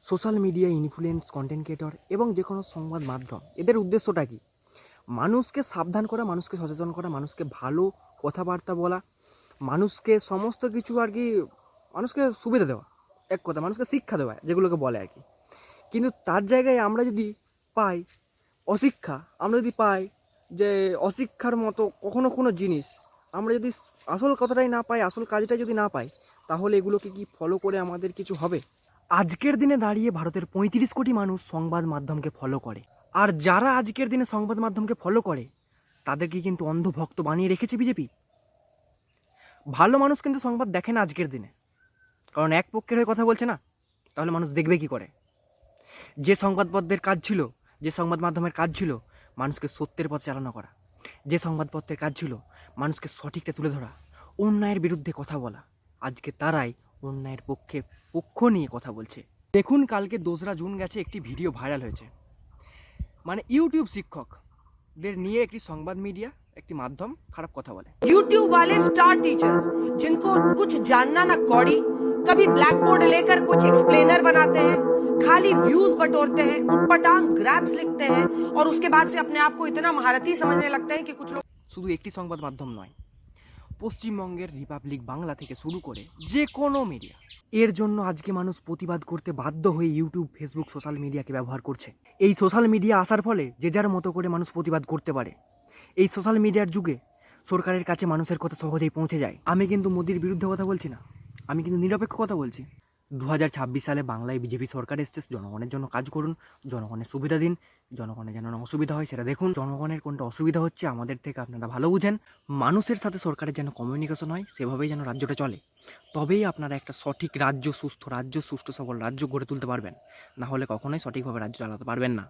Social media influence content creator এবং যে কোনো সংবাদ মাধ্যম এদের উদ্দেশ্যটা কি? মানুষকে সাবধান করা, মানুষকে সচেতন করা, মানুষকে ভালো কথাবার্তা বলা, মানুষকে সমস্ত কিছু আর কি, মানুষকে সুবিধা দেওয়া, এক কথা মানুষকে শিক্ষা দেওয়া, যেগুলোকে বলে আর কি। কিন্তু তার জায়গায় আমরা যদি পাই অশিক্ষা, আমরা যদি পাই যে অশিক্ষার মতো কখনো কোনো জিনিস, আমরা যদি আসল কথাটাই না পাই, আসল কাজটাই যদি না পাই, তাহলে এগুলোকে কি ফলো করে আমাদের কিছু হবে? আজকের দিনে দাঁড়িয়ে ভারতের 35 কোটি মানুষ সংবাদ মাধ্যমকে ফলো করে। আর যারা আজকের দিনে সংবাদ মাধ্যমকে ফলো করে তাদেরকে কিন্তু অন্ধভক্ত বানিয়ে রেখেছে বিজেপি। ভালো মানুষ কিন্তু সংবাদ দেখে না আজকের দিনে, কারণ এক পক্ষের হয়ে কথা বলছে না, তাহলে মানুষ দেখবে কি করে? যে সংবাদপত্রের কাজ ছিল, যে সংবাদ মাধ্যমের কাজ ছিল মানুষকে সত্যের পথে চালনা করা, যে সংবাদপত্রের কাজ ছিল মানুষকে সঠিকটা তুলে ধরা, অন্যায়ের বিরুদ্ধে কথা বলা, আজকে তারাই অন্যায়ের পক্ষ নিয়ে কথা বলছে। দেখুন, কালকে 2রা জুন গেছে, একটি ভিডিও ভাইরাল হয়েছে, মানে ইউটিউব শিক্ষকদের নিয়ে একটি সংবাদ মিডিয়া, একটি মাধ্যম খারাপ কথা বলে। यूट्यूब वाले स्टार टीचर्स जिनको कुछ जानना ना कौड़ी, कभी ब्लैक बोर्ड लेकर कुछ एक्सप्लेनर बनाते हैं, खाली व्यूज बटोरते हैं, उटपटांग ग्रैप्स लिखते हैं और उसके बाद से अपने आप को इतना महारथी समझने लगते हैं कि कुछ लोग শুধু একটি সংবাদ মাধ্যম নয়, পশ্চিমবঙ্গের রিপাবলিক বাংলা থেকে শুরু করে যে কোনো মিডিয়া, এর জন্য আজকে মানুষ প্রতিবাদ করতে বাধ্য হয়ে ইউটিউব, ফেসবুক, সোশ্যাল মিডিয়াকে ব্যবহার করছে। এই সোশ্যাল মিডিয়া আসার ফলে যে যার মতো করে মানুষ প্রতিবাদ করতে পারে। এই সোশ্যাল মিডিয়ার যুগে সরকারের কাছে মানুষের কথা সহজেই পৌঁছে যায়। আমি কিন্তু মোদির বিরুদ্ধে কথা বলছি না, আমি কিন্তু নিরপেক্ষ কথা বলছি। 2026 সালে বাংলায় বিজেপি সরকার এসছে, জনগণের জন্য কাজ করুন, জনগণের সুবিধা দিন, জনগণের যেন অসুবিধা হয় সেটা দেখুন, জনগণের কোনটা অসুবিধা হচ্ছে আমাদের থেকে আপনারা ভালো বুঝেন, মানুষের সাথে সরকারের যেন কমিউনিকেশন হয়, সেভাবেই যেন রাজ্যটা চলে। তবেই আপনারা একটা সঠিক রাজ্য, সুস্থ রাজ্য, সুষ্ঠু সবল রাজ্য গড়ে তুলতে পারবেন। না হলে কখনোই সঠিকভাবে রাজ্য চালাতে পারবেন না।